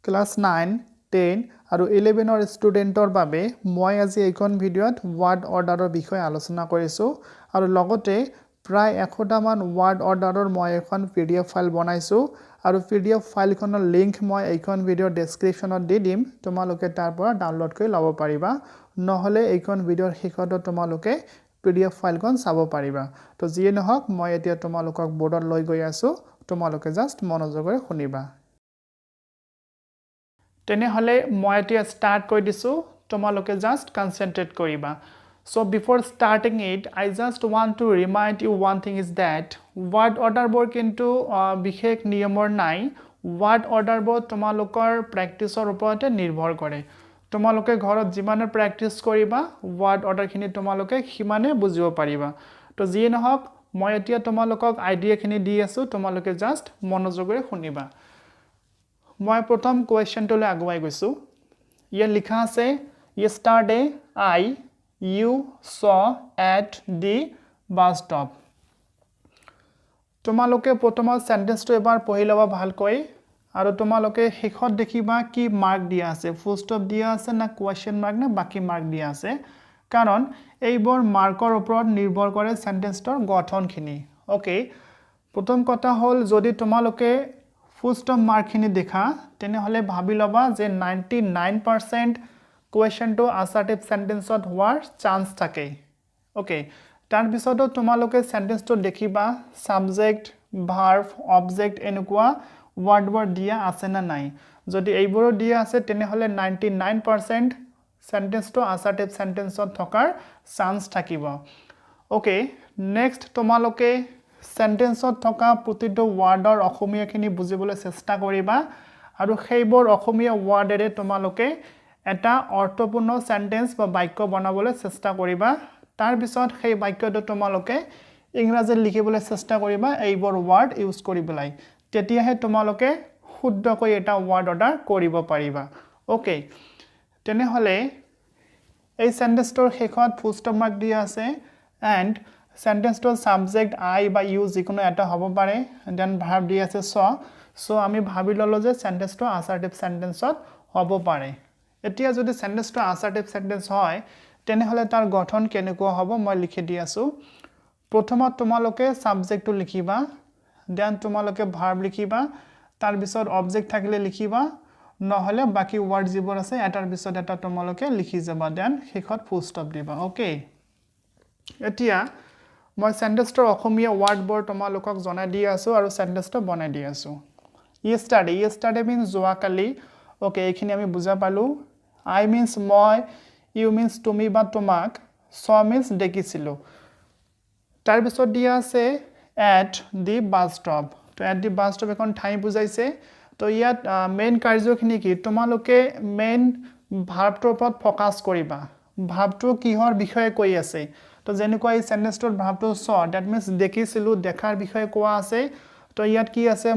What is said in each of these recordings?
Class 9, 10 আৰু 11 ষ্টুডেণ্টৰ বাবে মই আজি এইখন ভিডিঅ'ত ৱাৰ্ড অৰ্ডাৰৰ বিষয়ে আলোচনা কৰিছোঁ আৰু লগতে প্ৰায় 100টা মান ৱাৰ্ড অৰ্ডাৰৰ মই এখন PDF ফাইল বনাইছোঁ আৰু PDF ফাইলখনৰ লিংক মই এইখন ভিডিঅ'ৰ ডেসক্ৰিপচনত দি দিম তোমালোকে তাৰ পৰা ডাউনলোড কৰি ল'ব পাৰিবা নহলে এইখন ভিডিঅ'ৰ শেষত তোমালোকে PDF ফাইলখন চাব পাৰিবা তো যিয়ে নহওক মই এতিয়া তোমালোকক বোৰ্ডত লৈ গৈ আছোঁ তোমালোকে জাস্ট মনোযোগৰে শুনিবা তেনেহলে মই এতিয়া স্টাৰ্ট কৰি দিছো তোমালোকে জাস্ট কনসেন্ট্ৰেট কৰিবা so before starting it I just want to remind you one thing is that word order বোৰ কিন্তু বিশেষ নিয়মৰ নাই word order বোৰ তোমালোকৰ প্ৰেক্টিছৰ ওপৰতে নিৰ্ভৰ কৰে তোমালোকে ঘৰত যিমানে প্ৰেক্টিছ কৰিবা word order খিনি তোমালোকে সিমানে বুজিব পাৰিবা তো যিয়ে নহওক মই এতিয়া তোমালোকক আইডিয়া খিনি দি আছো তোমালোকে জাস্ট মনোযোগৰে শুনিবা মই প্ৰথম কোৱেশ্চনটোলৈ আগুৱাই গৈছো ইয়া লিখা আছে yesterday you saw at the bus stop তোমালোকে প্ৰথম সেন্টেন্সটো এবাৰ পঢ়ি লবা ভালকৈ আৰু তোমালোকে শেষত দেখিবা কি মাৰ্ক দিয়া আছে ফুল ষ্টপ দিয়া আছে না কোৱেশ্চন মাৰ্ক না বাকি মাৰ্ক দিয়া আছে কাৰণ এইবোৰ মাৰ্কৰ ওপৰত নিৰ্ভৰ কৰে সেন্টেন্সটোৰ গঠনখিনি ওকে প্ৰথম কথা হ'ল যদি তোমালোকে full stop mark খিনি দেখা তেনেহলে ভাবি লবা যে 99% question to assertive sentence ত হোৱাৰ চান্স থাকে ওকে তাৰ পিছতো তোমালোকে sentence টো দেখিবা subject verb object এনেকুৱা word দিয়া আছে না নাই যদি এইবোৰ দিয়া আছে তেনেহলে 99% sentence to assertive sentence ত থকাৰ চান্স থাকিব ওকে নেক্সট তোমালোকে সেন্টেন্সত থকা প্ৰতিটো ওয়াৰ্ডৰ অসমীয়াখিনি বুজিবলৈ চেষ্টা কৰিবা আৰু সেইবোৰ অসমীয়া ওয়াৰ্ডেৰে তোমালোকে এটা অৰ্থপূৰ্ণ সেন্টেন্স বা বাক্য বনাবলৈ চেষ্টা কৰিবা তাৰ পিছত সেই বাক্যটো তোমালোকে ইংৰাজীত লিখিবলৈ চেষ্টা কৰিবা এইবোৰ ওয়াৰ্ড ইউজ কৰিবলৈ তেতিয়াহে তোমালোকে শুদ্ধকৈ এটা ওয়াৰ্ড অৰ্ডাৰ কৰিব পাৰিবা ওকে তেনেহলে এই সেন্টেন্সটোৰ শেষত ফুল ষ্টপ মাৰ্ক দিয়া আছে and sentence to subject I বা you যিকোনো এটা হ'ব পাৰে দেন verb দি আছে so আমি ভাবি ললো যে sentence to assertive sentence ত হ'ব পাৰে এতিয়া যদি sentence to assertive sentence হয় তেনেহলে তাৰ গঠন কেনেকুৱা হ'ব মই লিখি দি আছো প্ৰথমত তোমালোকে subject টো লিখিবা দেন তোমালোকে verb লিখিবা তাৰ পিছত object থাকিলে লিখিবা নহলে বাকি ওয়াৰ্ড যিবোৰ আছে এটাৰ পিছত এটা তোমালোকে লিখি যাবা দেন শেষত ফুল ষ্টপ দিবা ওকে এতিয়া মই সেন্টেন্সৰ অসমীয়া ওয়াৰ্ডবোৰ তোমালোকক জনাই দি আছো আৰু সেন্টেন্সটো বনাই দি আছো yesterday means যোৱাকালি ওকে এইখিনি আমি বুজা পালো I means মই you means তুমি বা তোমাক saw means দেখিছিলো তাৰ পিছত দিয়া আছে at the bus stop তো at the bus stop এখন ঠাই বুজাইছে তো ইয়াত মেইন কাৰ্যখিনি কি তোমালোকে মেইন ভাৰ্বটোৰ ওপৰত ফোকাস কৰিবা ভাৰ্বটো কিহৰ বিষয়ে কৈ আছে তো যেনেকৈ এই সেন্টেন্সটোৰ ভাৱটো saw that means দেখিছিলো দেখাৰ বিষয়ে কোৱা আছে তো ইয়াত কি আছে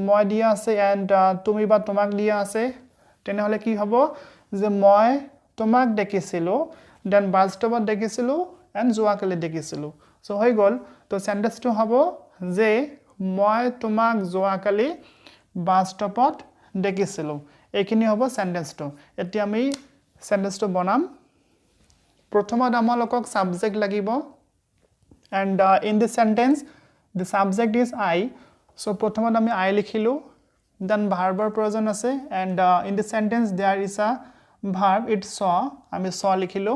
মই দিয়া আছে এন্ড তুমি বা তোমাক দিয়া আছে তেনেহলে কি হ'ব যে মই তোমাক দেখিছিলো দেন বাস ষ্টপত দেখিছিলো এন্ড যোৱাকালি দেখিছিলো সো হৈ গল তো সেন্টেন্সটো হ'ব যে মই তোমাক যোৱাকালি বাস ষ্টপত দেখিছিলো এইখিনি হ'ব সেন্টেন্সটো এতিয়া আমি সেন্টেন্সটো বনাম প্ৰথমত আমালোকক subject লাগিব and in this sentence the subject is I so প্ৰথমত আমি I লিখিলো then verb প্ৰয়োজন আছে and in this sentence there is a verb it saw আমি saw লিখিলো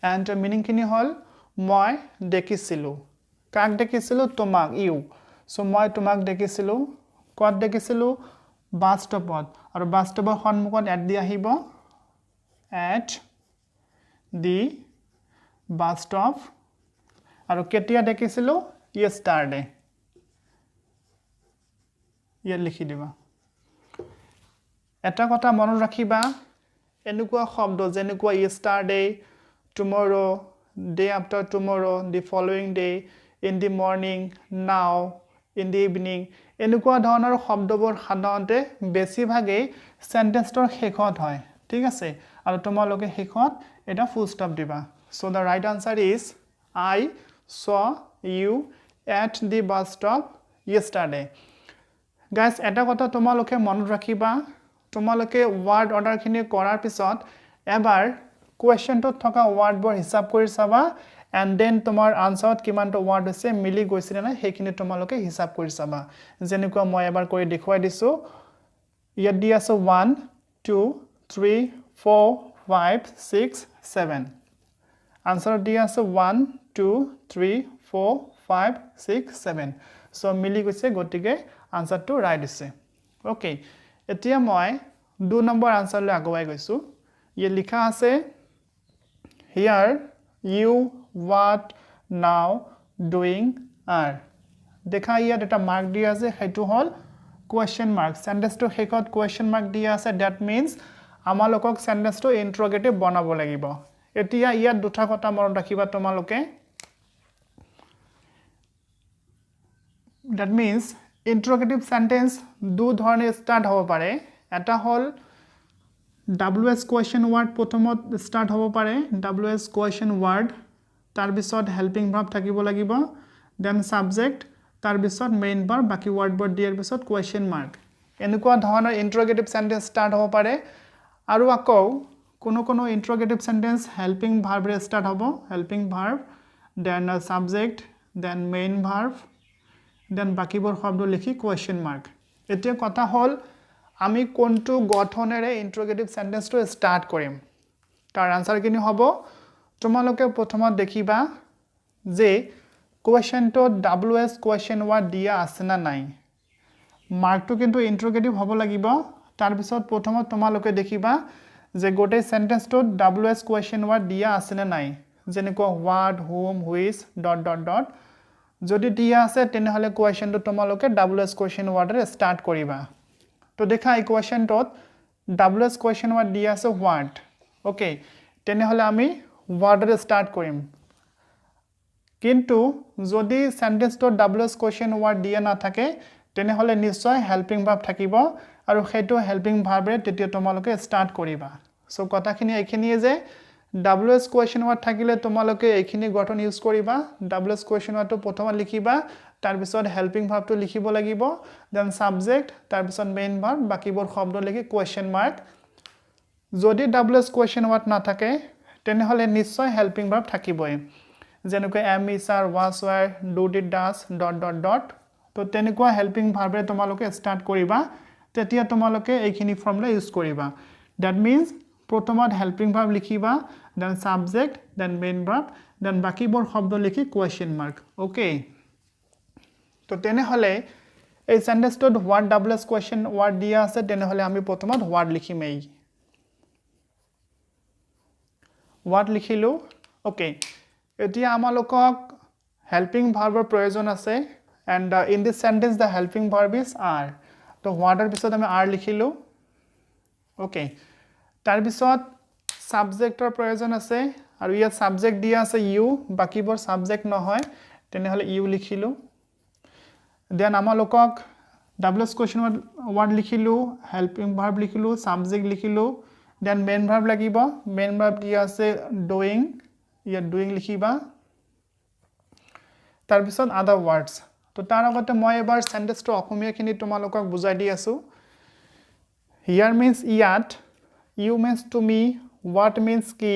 and meaning খিনি হল মই দেখিছিলো কাক দেখিছিলো তোমাক you so মই তোমাক দেখিছিলো কত দেখিছিলো বাস ষ্টপত আৰু বাস ষ্টপৰ সন্মুখত এড দি আহিব at the bus stop আৰু কেতিয়া দেখিছিলো yesterday ইয়াত লিখি দিবা এটা কথা মনত ৰাখিবা এনেকুৱা শব্দ যেনেকুৱা yesterday tomorrow day after tomorrow the following day in the morning now in the evening এনেকুৱা ধৰণৰ শব্দবোৰ সাধাৰণতে বেছিভাগেই সেন্টেন্সৰ শেষত হয় ঠিক আছে আৰু তোমালোকে শেষত এটা ফুল ষ্টপ দিবা so the right answer is I saw you at the bus stop yesterday guys এটা কথা তোমালোকে মনত ৰাখিবা তোমালোকে ওয়াৰ্ড অৰ্ডাৰখিনি কৰাৰ পিছত এবাৰ কোৱেশ্চনটোত থকা ওয়াৰ্ডবোৰ হিসাব কৰি চাবা and then তোমাৰ আনসাৰত কিমানটো ওয়াৰ্ড হৈছে মিলি গৈছিল না সেইখিনি তোমালোকে হিসাব কৰি চাবা যেনেকুৱা মই এবাৰ কৰি দেখুৱাই দিছো ইয়াত দি আছে 1 2 3 4 5 6 7 আনসাৰত দি আছে 1 2 3 4 5 6 7 সো মিলি গৈছে গতিকে আনসাৰটো ৰাইট হৈছে ওকে এতিয়া মই 2 নম্বৰ আনসাৰলৈ আগুৱাই গৈছো ইয়ে লিখা আছে here you what now doing are দেখা ইয়াত এটা মার্ক দিয়া আছে হেতু হল কোয়েশ্চন মার্ক সেন্টেন্স তো হেকত কোয়েশ্চন মার্ক দিয়া আছে দ্যাট মিন্স আমালোকক সেন্টেন্স তো ইন্টারোগেটিভ বনাব লাগিব এতিয়া ইয়াত দুটা কথা মনত ৰাখিবা তোমালোকে that means interrogative sentence দু ধৰণে স্টাৰ্ট হ'ব পাৰে এটা হল WS question word প্ৰথমত স্টাৰ্ট হ'ব পাৰে WS question word তাৰ পিছত হেল্পিং ভাৰ্ব থাকিব লাগিব দেন সাবজেক্ট তাৰ পিছত মেইন ভাৰ্ব বাকি ওয়াৰ্ডবোৰ দিয়াৰ পিছত question mark এনেকুৱা ধৰণৰ interrogative sentence স্টাৰ্ট হ'ব পাৰে আৰু আকৌ কোনো interrogative sentence helping verb ৰে স্টার্ট হ'ব helping verb then subject then main verb then বাকিবোৰ শব্দ লিখি question mark এতিয়া কথা হল আমি কোনটো গঠনেৰে interrogative sentence টো স্টাৰ্ট কৰিম তাৰ আনসাৰ কিনি হ'ব তোমালোকে প্ৰথমত দেখিবা যে question টো WS question word দিয়া আছে না নাই মার্কটো কিন্তু interrogative হ'ব লাগিব তাৰ পিছত প্ৰথমত তোমালোকে দেখিবা যে গোটেই সেন্টেন্সটো WS question word দিয়া আছে না নাই যেনেকুৱা what whom which ... যদি দিয়া আছে তেনেহলে কোৱেশ্চনটো তোমালোকে WS question word ৰে স্টাৰ্ট কৰিবা তো দেখা এই কোৱেশ্চনটোত WS question word দিয়া আছে what ওকে তেনেহলে আমি what ৰে স্টাৰ্ট কৰিম কিন্তু যদি সেন্টেন্সটো WS question word দিয়া না থাকে তেনেহলে নিশ্চয় হেল্পিং ভার্ব থাকিব আৰু হেতু হেল্পিং ভাৰ্ব ৰে তেতিয়া তোমালোকে স্টাৰ্ট কৰিবা সো কথাখিনি এইখিনিয়ে যে WS question word থাকিলে তোমালোকে এইখিনি গঠন ইউজ কৰিবা WS question word টো প্ৰথমত লিখিবা তাৰ পিছত হেল্পিং ভাৰ্ব টো লিখিব লাগিব দেন সাবজেক্ট তাৰ পিছত মেইন ভাৰ্ব বাকিবোৰ শব্দ লিখি question mark যদি WS question word না থাকে তেনেহলে নিশ্চয় হেল্পিং ভার্ব থাকিবই যেনেকৈ am is are was were do did does ... তো তেনেকুৱা হেল্পিং ভাৰ্ব ৰে তোমালোকে স্টাৰ্ট কৰিবা তেতিয়া তোমালোকে এইখিনি ফৰ্মুলা ইউজ কৰিবা দ্যাট মিন্স প্ৰথমত হেল্পিং ভাৰ্ব লিখিবা then subject then main verb then বাকিবোৰ শব্দ লিখি question mark ওকে তো তেনেহলে এই সেন্টেন্সটোত what WS question word দিয়া আছে তেনেহলে আমি প্ৰথমত what লিখিম এই what লিখিলো ওকে এতিয়া আমালোকক হেল্পিং ভাৰ্বৰ প্ৰয়োজন আছে and in this sentence the helping verb is are তো what er পিছত আমি are লিখিলো ওকে তাৰ পিছত সাবজেক্টৰ প্ৰয়োজন আছে আৰু ইয়াত সাবজেক্ট দিয়া আছে you বাকিবোৰ সাবজেক্ট নহয় তেনেহলে you লিখিলো দেন আমালোকক WS question word লিখিলো হেল্পিং ভার্ব লিখিলো সাবজেক্ট লিখিলো দেন মেইন ভার্ব লাগিব মেইন ভার্ব দিয়া আছে doing ইয়াত doing লিখিবা তাৰ পিছত other words তো তাৰ আগতে মই এবাৰ সেন্টেন্সটো অসমীয়াখিনি তোমালোকক বুজাই দি আছো here means ইয়াত you means to me what means কি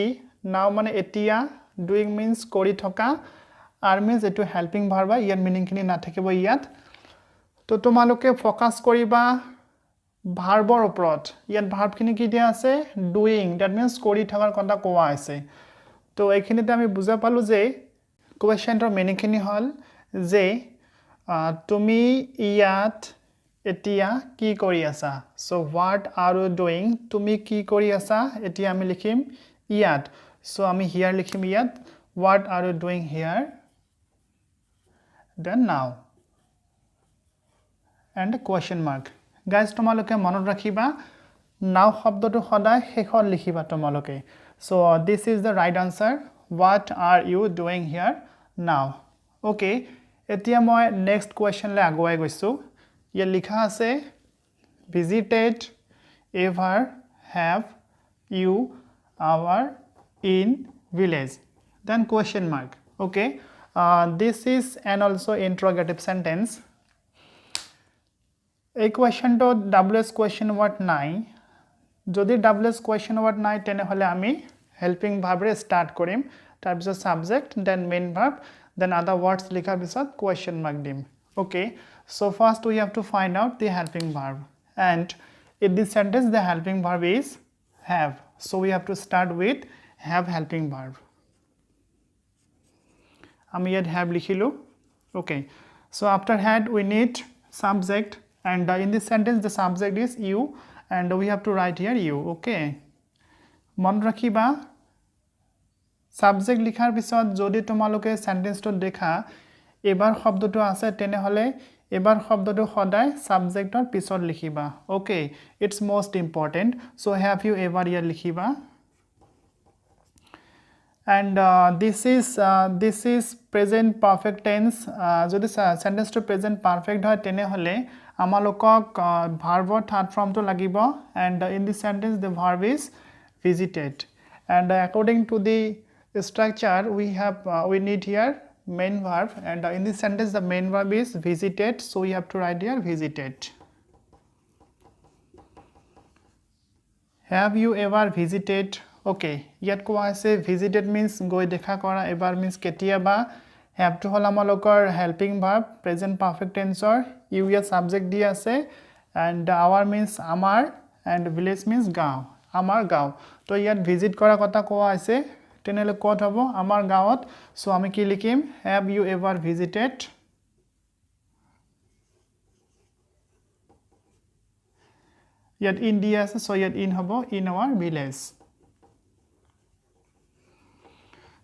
now মানে এতিয়া doing means কৰি থকা are means এটো হেল্পিং ভাৰ্ব ইয়াৰ মিনিংখিনি না থাকিব ইয়াত তো তোমালোকে ফোকাস কৰিবা ভাৰ্বৰ ওপৰত ইয়াত ভাৰ্বখিনি কি দিয়া আছে doing that means কৰি থকাৰ কথা কোৱা আছে তো এইখিনিতে আমি বুজা পালো যে কোৱেশ্চনৰ মিনিংখিনি হল যে তুমি ইয়াত এতিয়া কি কৰি আছা so what are you doing তুমি কি কৰি আছা এতিয়া আমি লিখিম ইয়াত সো আমি here লিখিম ইয়াত what are you doing here then now and question mark guys তোমালোকে মনত ৰাখিবা now শব্দটো সদায় শেষত লিখিবা তোমালোকে so this is the right answer what are you doing here now okay এতিয়া মই next question লৈ আগুৱাই গৈছো ইয়া লিখা আছে visited ever have you ever in village then question mark okay this is an also interrogative sentence এই কোৱেশ্চনটো WS question word নাই যদি WS কোৱেশ্চন ওয়াৰ্ড নাই তেনেহলে আমি হেল্পিং ভাৰ্বৰে স্টাৰ্ট কৰিম তাৰ পিছত subject then main verb then other words লিখাৰ পিছত কোৱেশ্চন মাৰ্ক দিম okay so first we have to find out the helping verb and in this sentence the helping verb is have so we have to start with have helping verb আমি ইয়াত have লিখিলো okay so after had we need subject and in this sentence the subject is you and we have to write here you okay মন ৰাখিবা subject লিখাৰ পিছত যদি তোমালোকে সেন্টেন্সটো দেখা এবাৰ শব্দটো আছে তেনেহলে এবাৰ শব্দটো সদায় সাবজেক্টৰ পিছত লিখিবা okay it's most important so have you ever here লিখিবা and this is present perfect tense যদি sentence to present perfect হয় তেনেহলে আমালোকক ভাৰ্বৰ থাৰ্ড ফৰ্মটো লাগিব and in this sentence the verb is visited and according to the structure we need here main verb and in this sentence the main verb is visited so we have to write here visited have you ever visited okay yet কোৱা আছে visited means গৈ দেখা কৰা এবাৰ means কেতিয়াবা have to হল আমালোকৰ helping verb present perfect tense or you ইয়াত subject দি আছে and our means আমাৰ and village means গাঁও আমাৰ গাঁও তো ইয়াত visit কৰা কথা কোৱা আছে তেনেহলে কত হ'ব আমাৰ গাঁৱত সো আমি কি লিখিম have you ever visited ইয়াত in দিয়া আছে সো ইয়াত in হ'ব in our village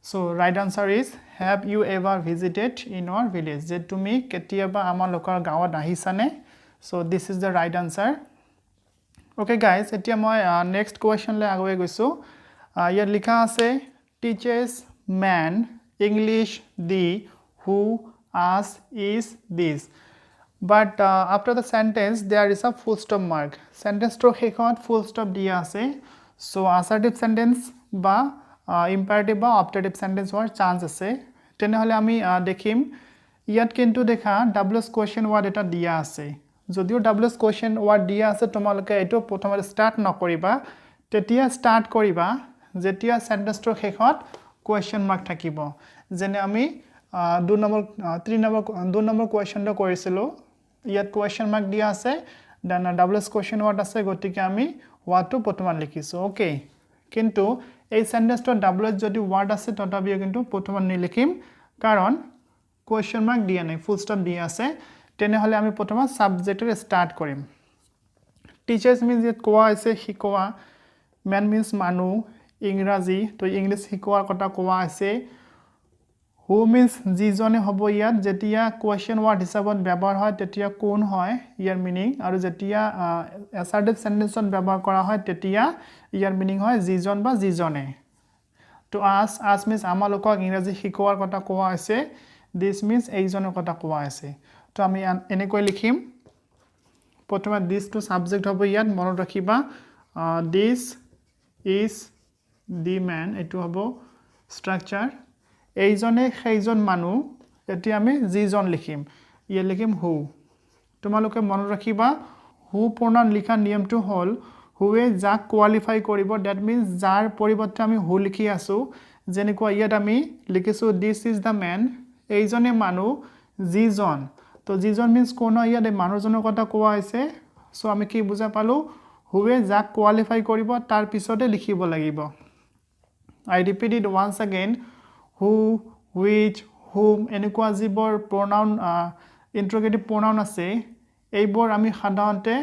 so right answer is have you ever visited in our village যে তুমি কেতিয়াবা আমাৰ লোকৰ গাঁৱত আহিছানে so this is the right answer okay guys এতিয়া মই next question লৈ আগুৱাই গৈছো ইয়াত লিখা আছে teaches man English the who as is this but after the sentence there is a full stop mark sentence to শেষত full stop দিয়া আছে so assertive sentence বা imperative বা optative sentence হোৱাৰ chance আছে তেনেহলে আমি দেখিম ইয়াত কিন্তু দেখা WS question word এটা দিয়া আছে যদিও WS question word দিয়া আছে তোমালোকে এটো প্ৰথমতে স্টাৰ্ট নকৰিবা তেতিয়া স্টাৰ্ট কৰিবা যেতিয়া সেন্টেন্সৰ শেষত কোৱেশ্চন মাৰ্ক থাকিব যেনে আমি 2 নম্বৰ কোৱেশ্চনটো কৰিছিলো ইয়াত কোৱেশ্চন মাৰ্ক দিয়া আছে দেন WS কোৱেশ্চন ওয়াৰ্ড আছে গতিকে আমি ওয়াৰ্ডটো প্ৰথমত লিখিছো ওকে কিন্তু এই সেন্টেন্সৰ WS যদি ওয়াৰ্ড আছে তথাপিও কিন্তু প্ৰথমত নিলিখিম কাৰণ কোৱেশ্চন মাৰ্ক দিয়া নাই ফুল স্টপ দিয়া আছে তেনেহলে আমি প্ৰথমত সাবজেক্টৰ স্টাৰ্ট কৰিম টিচাৰ্স মিন্স ইয়াত কোৱা আছে শিকোৱা ম্যান মিন্স মানুহ ইংৰাজী তো ইংলিশ শিকোৱাৰ কথা কোৱা আছে who means যিজনে হ'ব ইয়াত যেতিয়া কোৱেশ্চন ওয়াৰ্ড হিচাপত ব্যৱহাৰ হয় তেতিয়া কোন হয় ইয়াৰ মিনিং আৰু যেতিয়া অ্যাসাৰ্টিভ সেন্টেন্সত ব্যৱহাৰ কৰা হয় তেতিয়া ইয়াৰ মিনিং হয় যিজন বা যিজনে তো আস মিন্স আমালোকক ইংৰাজী শিকোৱাৰ কথা কোৱা আছে this means এইজনৰ কথা কোৱা আছে তো আমি এনেকৈ লিখিম প্ৰথমে this to subject হ'ব ইয়াত মনত ৰাখিবা this is the man এটো হ'ব structure এইজনে সেইজন মানুহ এতিয়া আমি যিজন লিখিম ইয়ে লিখিম who তোমালোকে মনত ৰাখিবা who pronoun লিখা নিয়মটো হল whoৱে যাক কোৱালিফাই কৰিব that means যাৰ পৰিৱৰ্তে আমি who লিখি আছো যেনেকুৱা ইয়াত আমি লিখিছো this is the man এইজনে মানুহ যিজন তো যিজন means কোন ইয়াত মানুহজনৰ কথা কোৱা আছে সো আমি কি বুজা পালো whoৱে যাক কোৱালিফাই কৰিব তাৰ পিছতে লিখিব লাগিব I repeat it once again who which whom এনেকুৱা যিবোৰ pronoun interrogative pronoun আছে এইবোৰ আমি সাধাৰণতে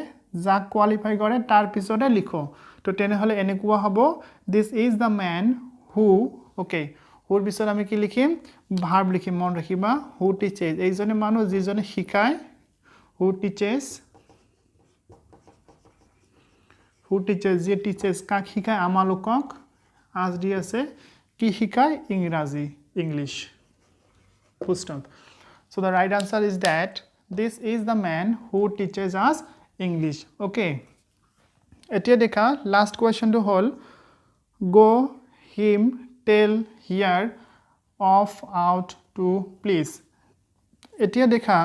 যাক কোৱালিফাই কৰে তাৰ পিছতে লিখো তো তেনেহলে এনেকুৱা হ'ব this is the man who okay whoৰ পিছত আমি কি লিখিম verb লিখিম মন ৰাখিবা who teaches এইজনে মানুহ যিজনে শিকায় who teaches যে teaches কাক শিকায় আমালোকক as দি আছে কি শিকায় ইংৰাজী English full stop so the right answer is that this is the man who teaches us English okay এতিয়া দেখা last question to hall go him tell here off out to please এতিয়া দেখা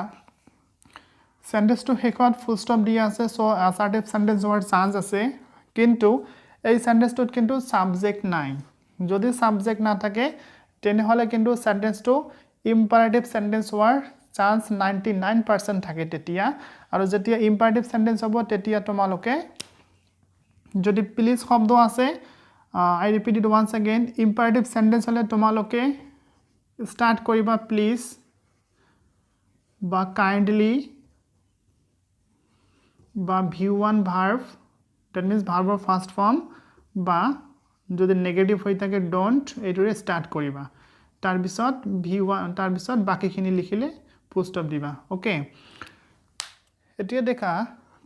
সেন্টেন্সটো শেষত full stop দিয়া আছে so assertive sentence হোৱাৰ chance আছে কিন্তু এই সেন্টেন্সটোত কিন্তু সাবজেক্ট নাই যদি সাবজেক্ট না থাকে তেনেহলে কিন্তু সেন্টেন্সটো ইম্পারেটিভ সেন্টেন্স হোৱাৰ চান্স 99% থাকে তেতিয়া আৰু যেতিয়া ইম্পারেটিভ সেন্টেন্স হ'ব তেতিয়া তোমালোকে যদি প্লিজ শব্দ আছে I repeat it once again imperative sentence হলে তোমালোকে start কৰিবা please বা kindly বা v1 verb that means verb of first form বা যদি negative হৈ থাকে don't এটোৰে start কৰিবা তাৰ পিছত v1 তাৰ পিছত বাকিখিনি লিখিলে full stop দিবা ওকে এতিয়া দেখা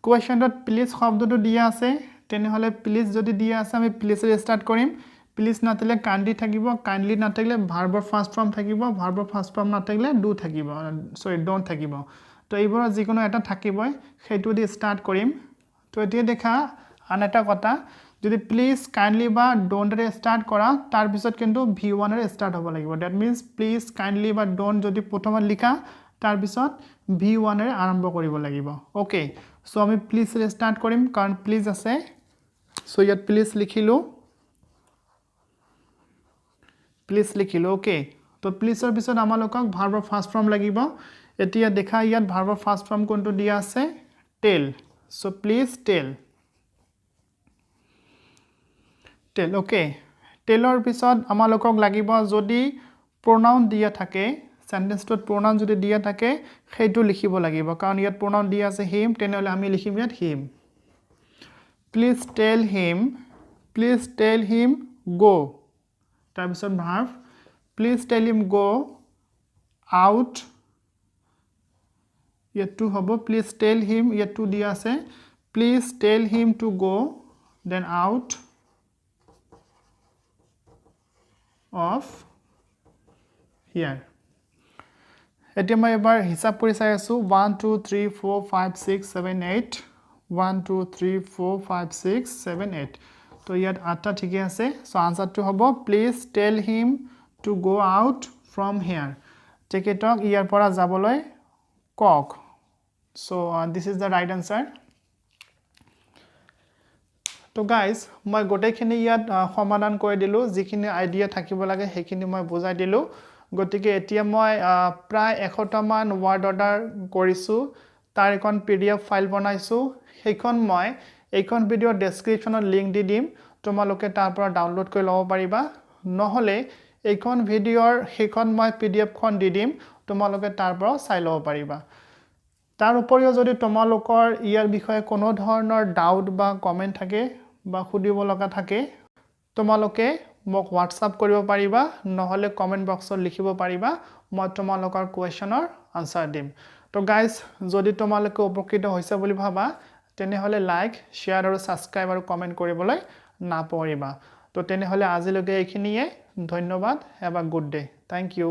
কোৱেশ্চনত প্লিজ শব্দটো দিয়া আছে তেনেহলে প্লিজ যদি দিয়া আছে আমি প্লিজৰে স্টাৰ্ট কৰিম প্লিজ নাথাকিলে কাইন্ডলি থাকিব কাইন্ডলি নাথাকিলে ভাৰ্বৰ ফাৰ্স্ট ফৰ্ম থাকিব ভাৰ্বৰ ফাৰ্স্ট ফৰ্ম নাথাকিলে ডু থাকিব সৰি ডোন্ট থাকিব তো এইবোৰ যিকোনো এটা থাকিবই সেইটো দি স্টাৰ্ট কৰিম তো এতিয়া দেখা আন এটা কথা যদি প্লিজ কাইন্ডলি বা ডোন্টৰে স্টাৰ্ট কৰা তাৰ পিছত কিন্তু v1 ৰে স্টার্ট হ'ব লাগিব দ্যাট মিন্স প্লিজ কাইন্ডলি বা ডোন্ট যদি প্ৰথমত লিখা তাৰ পিছত v1 ৰে আৰম্ভ কৰিব লাগিব ওকে সো আমি প্লিজ ৰে স্টাৰ্ট কৰিম কাৰণ প্লিজ আছে সো ইয়াত প্লিজ লিখিলো ওকে তো প্লিজৰ পিছত আমালোকক ভাৰ্বৰ ফাৰ্স্ট ফৰ্ম লাগিব এতিয়া দেখা ইয়াত ভাৰ্বৰ ফাৰ্স্ট ফৰ্ম কোনটো দিয়া আছে টেল সো প্লিজ টেল ওকে টেলৰ পিছত আমালোকক লাগিব যদি pronoun দিয়া থাকে সেন্টেন্সটোত pronoun যদি দিয়া থাকে সেইটো লিখিব লাগিব কাৰণ ইয়াত pronoun দিয়া আছে him তেনেহলে আমি লিখিম ইয়াত him Please tell him go. তাৰ পিছত verb. Please tell him go out. ইয়াতটো হ'ব. Please tell him ইয়াতটো দিয়া আছে. Please tell him to go then out of here. এতিয়া মই এবাৰ হিচাপ কৰি চাই আছো 1 2 3 4 5 6 7 8 1 2 3 4 5 6 7 8 তো ইয়াত 8টা ঠিকই আছে সো আনসারটো হ'ব please tell him to go out from here টিকেটক ইয়াৰ পৰা যাবলৈ কক so this is the right answer তো গাইজ মই গোটেইখিনি ইয়াত সমাধান কৰি দিলো যিখিনি আইডিয়া থাকিব লাগে সেইখিনি মই বুজাই দিলো গতিকে এতিয়া মই প্ৰায় 100টা মান ওয়াৰ্ড অৰ্ডাৰ কৰিছো তাৰ এখন পিডিএফ ফাইল বনাইছো সেইখন মই এইখন ভিডিও ডেসক্ৰিপচনত লিংক দি দিম তোমালোকে তাৰ পৰা ডাউনলোড কৰি লব পাৰিবা নহলে এইখন ভিডিওৰ সেইখন মই পিডিএফ খন দি দিম তোমালোকে তাৰ পৰা চাই লব পাৰিবা তাৰ উপৰিও যদি তোমালোকৰ ইয়াৰ বিষয়ে কোনো ধৰণৰ ডাউট বা কমেন্ট থাকে বা খুদিব লগা থাকে তোমালোকে মোক WhatsApp কৰিব পাৰিবা নহলে কমেন্ট বক্সত লিখিব পাৰিবা মই তোমালোকৰ কোৱেশ্চনৰ আনসাৰ দিম তো গাইজ যদি তোমালোকে উপকৃত হৈছে বুলি ভাবা তেনেহলে লাইক শেয়াৰ আৰু সাবস্ক্ৰাইব আৰু কমেন্ট কৰিবলৈ নাপাহৰিবা তো তেনেহলে আজিলৈকে এইখিনিয়ে ধন্যবাদ have a good day thank U